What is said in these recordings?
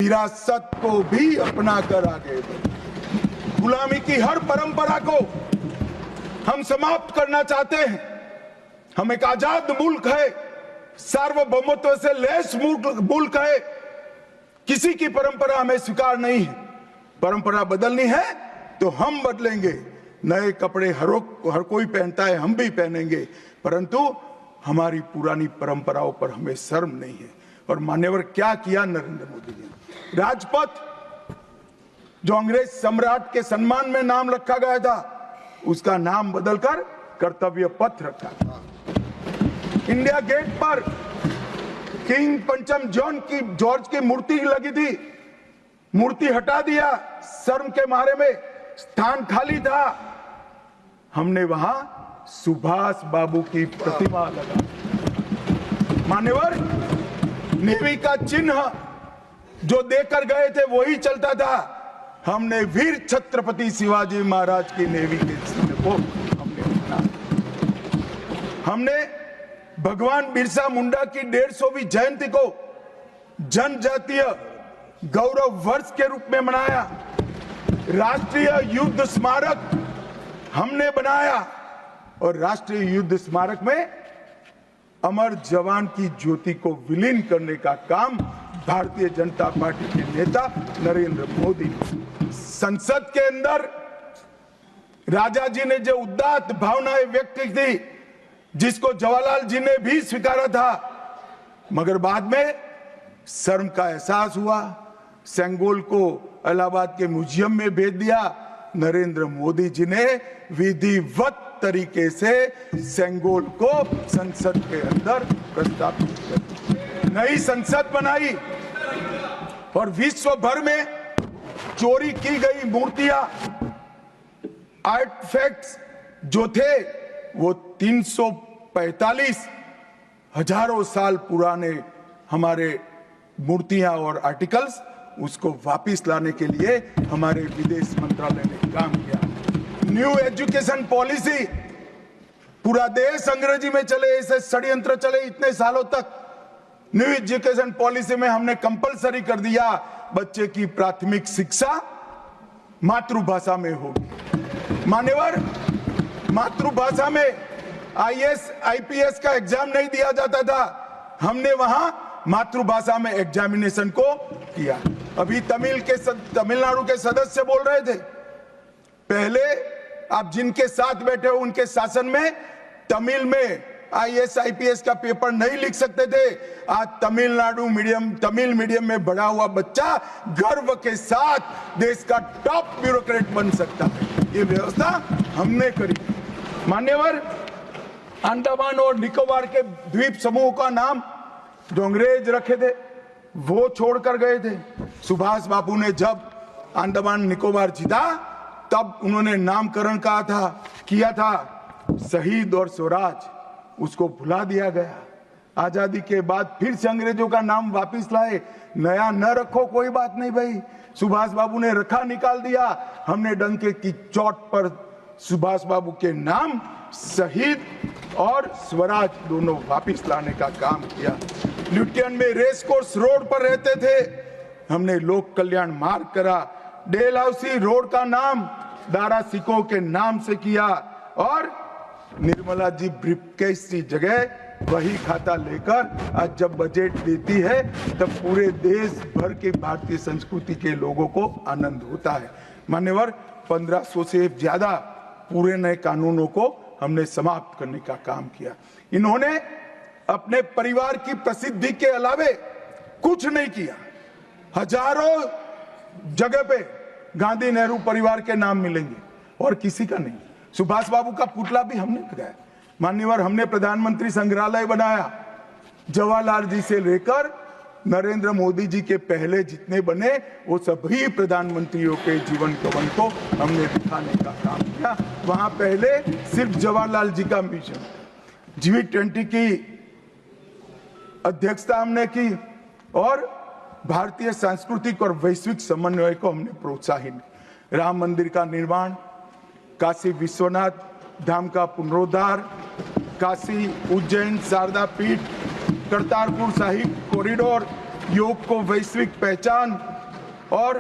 विरासत को भी अपना कर आगे बढ़े। गुलामी की हर परंपरा को हम समाप्त करना चाहते हैं। हम एक आजाद मुल्क है, सार्वभौमत्व से लैस मुल्क है। किसी की परंपरा हमें स्वीकार नहीं है। परंपरा बदलनी है तो हम बदलेंगे। नए कपड़े हर कोई पहनता है, हम भी पहनेंगे, परंतु हमारी पुरानी परंपराओं पर हमें शर्म नहीं है। और मान्यवर क्या किया नरेंद्र मोदी ने, राजपथ जो अंग्रेज सम्राट के सम्मान में नाम रखा गया था, उसका नाम बदलकर कर्तव्य पथ रखा। इंडिया गेट पर किंग पंचम जॉर्ज की मूर्ति लगी थी, मूर्ति हटा दिया, शर्म के मारे में स्थान खाली था। हमने वहां सुभाष बाबू की प्रतिमा लगा। मान्यवर, नेवी का चिन्ह जो देकर गए थे वही चलता था। हमने वीर छत्रपति शिवाजी महाराज की नेवी के चिन्ह को हमने भगवान बिरसा मुंडा की 150वीं जयंती को जनजातीय गौरव वर्ष के रूप में मनाया। राष्ट्रीय युद्ध स्मारक हमने बनाया और राष्ट्रीय युद्ध स्मारक में अमर जवान की ज्योति को विलीन करने का काम भारतीय जनता पार्टी के नेता नरेंद्र मोदी ने। संसद के अंदर राजा जी ने जो उदात्त भावनाएं व्यक्त की थी, जिसको जवाहरलाल जी ने भी स्वीकारा था, मगर बाद में शर्म का एहसास हुआ, सेंगोल को इलाहाबाद के म्यूजियम में भेज दिया। नरेंद्र मोदी जी ने विधिवत तरीके से सेंगोल को संसद के अंदर प्रस्तावित कर नई संसद बनाई और विश्व भर में चोरी की गई मूर्तियां, आर्टिफैक्ट्स जो थे वो 345 हजारों साल पुराने हमारे मूर्तियां और आर्टिकल्स, उसको वापस लाने के लिए हमारे विदेश मंत्रालय ने काम किया। न्यू एजुकेशन पॉलिसी, पूरा देश अंग्रेजी में चले, ऐसे षड्यंत्र चले इतने सालों तक। न्यू एजुकेशन पॉलिसी में हमने कंपलसरी कर दिया बच्चे की प्राथमिक शिक्षा मातृभाषा में होगी। मान्यवर, मातृभाषा में आईएएस आईपीएस का एग्जाम नहीं दिया जाता था, हमने वहां मातृभाषा में एग्जामिनेशन को किया। अभी तमिलनाडु के सदस्य बोल रहे थे, पहले आप जिनके साथ बैठे हो उनके शासन में तमिल में आईएएस आईपीएस का पेपर नहीं लिख सकते थे। आज तमिल मीडियम में बड़ा हुआ बच्चा गर्व के साथ देश का टॉप ब्यूरोक्रेट बन सकता है। ये व्यवस्था हमने करी। मान्यवर, अंडमान और निकोबार के द्वीप समूह का नाम जो अंग्रेज रखे थे वो छोड़कर गए थे। सुभाष बाबू ने जब अंडमान निकोबार जीता तब उन्होंने नामकरण किया था शहीद और स्वराज, उसको भुला दिया गया। आजादी के बाद फिर से अंग्रेजों का नाम वापस लाए। नया न रखो कोई बात नहीं भाई, सुभाष बाबू ने रखा, निकाल दिया। हमने डंके की चोट पर सुभाष बाबू के नाम शहीद और स्वराज दोनों वापस लाने का काम किया। ल्यूटियन में रेस कोर्स रोड पर रहते थे, हमने लोक कल्याण मार्ग करा। डेलहाउसी रोड का नाम दारा सिकों के नाम से किया और निर्मला जी ब्रीफकेस की जगह वही खाता लेकर आज जब बजट देती है तब पूरे देश भर के भारतीय संस्कृति के लोगों को आनंद होता है। मान्यवर, 1500 से ज्यादा पूरे नए कानूनों को हमने समाप्त करने का काम किया। इन्होंने अपने परिवार की प्रसिद्धि के अलावे कुछ नहीं किया। हजारों जगह पे गांधी नेहरू परिवार के नाम मिलेंगे और किसी का नहीं। सुभाष बाबू का पुतला भी हमने लगाया। मान्यवर, हमने प्रधानमंत्री संग्रहालय बनाया। जवाहरलाल जी से लेकर नरेंद्र मोदी जी के पहले जितने बने वो सभी प्रधानमंत्रियों के जीवन कवन को हमने दिखाने का काम किया। वहां पहले सिर्फ जवाहरलाल जी का मिशन, G20 की अध्यक्षता हमने की और भारतीय सांस्कृतिक और वैश्विक समन्वय को हमने प्रोत्साहित। राम मंदिर का निर्माण, काशी विश्वनाथ धाम का पुनरुद्धार, काशी उज्जैन शारदा पीठ, करतारपुर साहिब कॉरिडोर, योग को वैश्विक पहचान और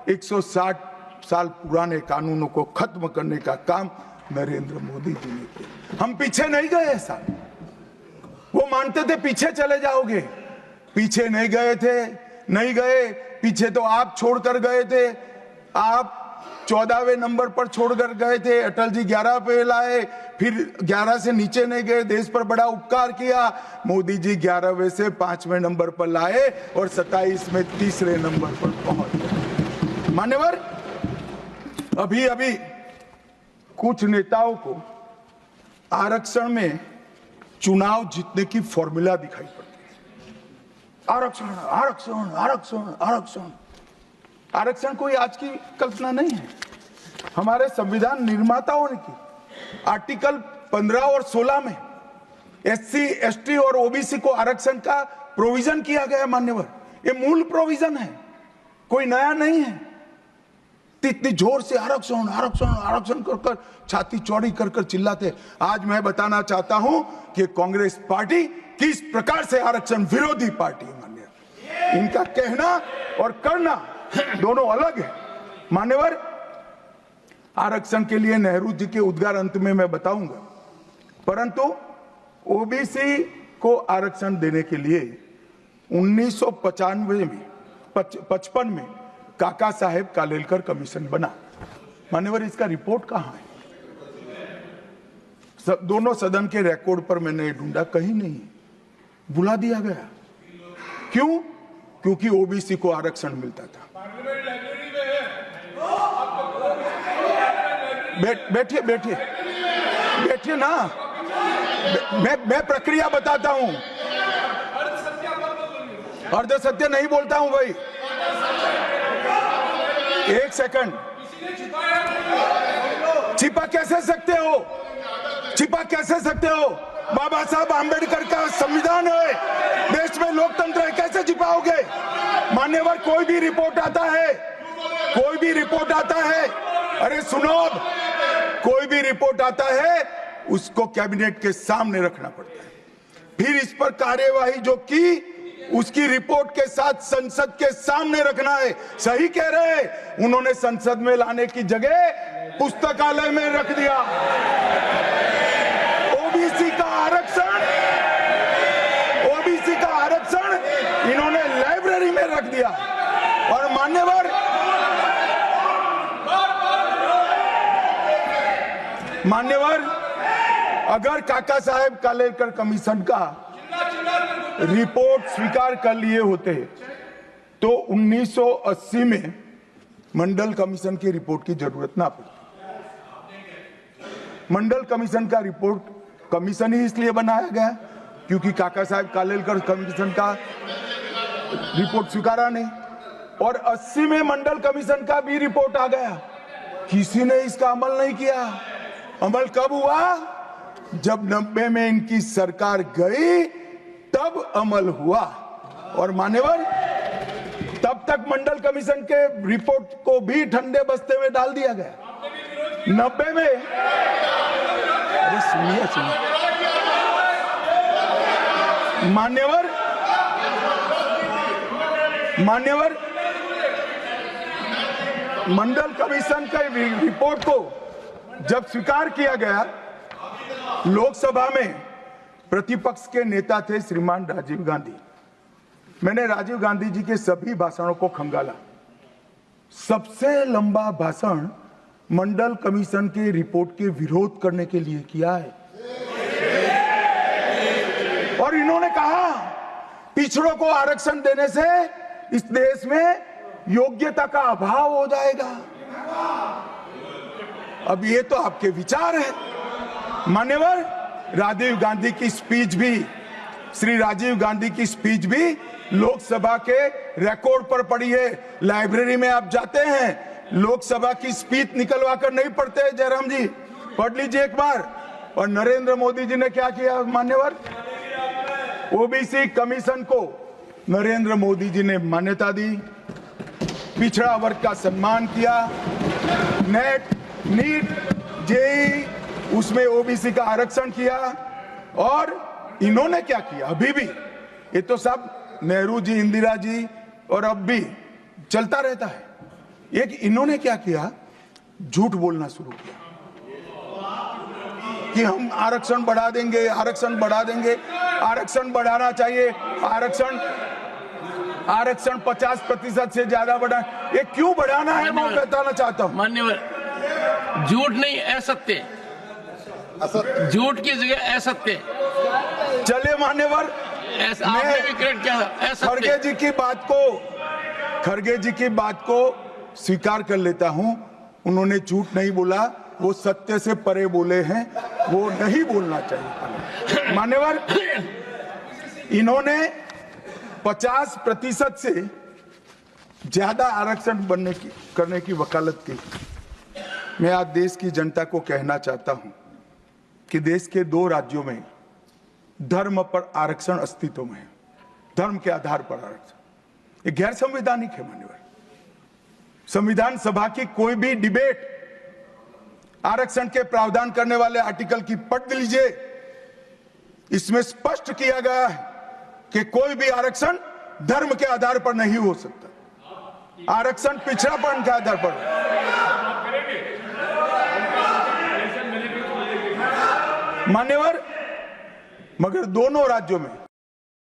160 साल पुराने कानूनों को खत्म करने का काम नरेंद्र मोदी जी ने किया। हम पीछे नहीं गए साहब, वो मानते थे पीछे चले जाओगे, पीछे नहीं गए थे, नहीं गए पीछे। तो आप छोड़कर गए थे, आप 14वें नंबर पर छोड़कर गए थे, अटल जी 11 पे लाए, फिर 11 से नीचे नहीं गए, देश पर बड़ा उपकार किया। मोदी जी 11वें से 5वें नंबर पर लाए और 27 में 3रे नंबर पर पहुंच गए। मान्यवर, अभी कुछ नेताओं को आरक्षण में चुनाव जीतने की फॉर्मूला दिखाई पड़ती है। आरक्षण आरक्षण आरक्षण आरक्षण आरक्षण कोई आज की कल्पना नहीं है, हमारे संविधान निर्माताओं ने की। आर्टिकल 15 और 16 में SC, ST और OBC को आरक्षण का प्रोविजन किया गया है। मान्यवर, ये मूल प्रोविजन है, कोई नया नहीं है। इतनी जोर से आरक्षण आरक्षण आरक्षण कर छाती चौड़ी कर चिल्लाते। आज मैं बताना चाहता हूं कि कांग्रेस पार्टी किस प्रकार से आरक्षण विरोधी पार्टी है। मान्यवर, इनका कहना और करना दोनों अलग है। मान्यवर, आरक्षण के लिए नेहरू जी के उद्गार अंत में मैं बताऊंगा, परंतु OBC को आरक्षण देने के लिए 1955 में काका साहेब कालेलकर कमीशन बना। मान्यवर, इसका रिपोर्ट कहां है? दोनों सदन के रिकॉर्ड पर मैंने ढूंढा, कहीं नहीं, बुला दिया गया। क्यों? क्योंकि OBC को आरक्षण मिलता था। बैठिए बैठिए बैठिए ना, मैं प्रक्रिया बताता हूं। अर्ध सत्य नहीं बोलता हूं भाई, एक सेकंड। छिपा कैसे सकते हो? छिपा कैसे सकते हो? बाबा साहब आंबेडकर का संविधान है, देश में लोकतंत्र है, कैसे छिपाओगे? मान्यवर, कोई भी रिपोर्ट आता है, कोई भी रिपोर्ट आता है, अरे सुनो, कोई भी रिपोर्ट आता है उसको कैबिनेट के सामने रखना पड़ता है, फिर इस पर कार्यवाही जो की उसकी रिपोर्ट के साथ संसद के सामने रखना है। सही कह रहे हैं, उन्होंने संसद में लाने की जगह पुस्तकालय में रख दिया। OBC का आरक्षण इन्होंने लाइब्रेरी में रख दिया। और मान्यवर, अगर काका साहेब कालेलकर कमीशन का रिपोर्ट स्वीकार कर लिए होते तो 1980 में मंडल कमीशन की रिपोर्ट की जरूरत ना पड़ती। मंडल कमीशन का रिपोर्ट कमीशन ही इसलिए बनाया गया क्योंकि काका साहेब कालेलकर कमीशन का रिपोर्ट स्वीकारा नहीं, और 80 में मंडल कमीशन का भी रिपोर्ट आ गया, किसी ने इसका अमल नहीं किया। अमल कब हुआ? जब 90 में इनकी सरकार गई तब अमल हुआ। और मान्यवर, तब तक मंडल कमीशन के रिपोर्ट को भी ठंडे बस्ते में डाल दिया गया। 90 में, अरे सुनिए मान्यवर, मंडल कमीशन के रिपोर्ट को जब स्वीकार किया गया, लोकसभा में प्रतिपक्ष के नेता थे श्रीमान राजीव गांधी। मैंने राजीव गांधी जी के सभी भाषणों को खंगाला। सबसे लंबा भाषण मंडल कमीशन के रिपोर्ट के विरोध करने के लिए किया है। और इन्होंने कहा पिछड़ों को आरक्षण देने से इस देश में योग्यता का अभाव हो जाएगा। अब ये तो आपके विचार है। मान्यवर, राजीव गांधी की स्पीच भी, श्री राजीव गांधी की स्पीच भी लोकसभा के रिकॉर्ड पर पड़ी है। लाइब्रेरी में आप जाते हैं, लोकसभा की स्पीच निकलवा कर नहीं पढ़ते। जयराम जी, पढ़ लीजिए एक बार। और नरेंद्र मोदी जी ने क्या किया मान्यवर? OBC कमीशन को नरेंद्र मोदी जी ने मान्यता दी, पिछड़ा वर्ग का सम्मान किया, नेट, नीट, JEE उसमें OBC का आरक्षण किया। और इन्होंने क्या किया? अभी भी ये तो सब नेहरू जी, इंदिरा जी और अब भी चलता रहता है। एक इन्होंने क्या किया, झूठ बोलना शुरू किया कि हम आरक्षण बढ़ा देंगे, आरक्षण बढ़ा देंगे, आरक्षण बढ़ाना चाहिए, आरक्षण 50% से ज्यादा बढ़ा। ये क्यों बढ़ाना है मैं बताना चाहता हूं। मान्यवर, झूठ नहीं, असत्य, झूठ की जगह असत्य। चले मान्यवर, आपने भी क्रिएट किया असत्य। खड़गे जी की बात को स्वीकार कर लेता हूं, उन्होंने झूठ नहीं बोला, वो सत्य से परे बोले हैं, वो नहीं बोलना चाहिए। मान्यवर, इन्होंने 50% से ज्यादा आरक्षण करने की वकालत की। मैं आज देश की जनता को कहना चाहता हूं कि देश के 2 राज्यों में धर्म पर आरक्षण अस्तित्व में है, धर्म के आधार पर आरक्षण, ये गैर संवैधानिक है। मान्यवर, संविधान सभा की कोई भी डिबेट आरक्षण के प्रावधान करने वाले आर्टिकल की पढ़ लीजिए, इसमें स्पष्ट किया गया है कि कोई भी आरक्षण धर्म के आधार पर नहीं हो सकता, आरक्षण पिछड़ापन के आधार पर। मान्यवर, मगर दोनों राज्यों में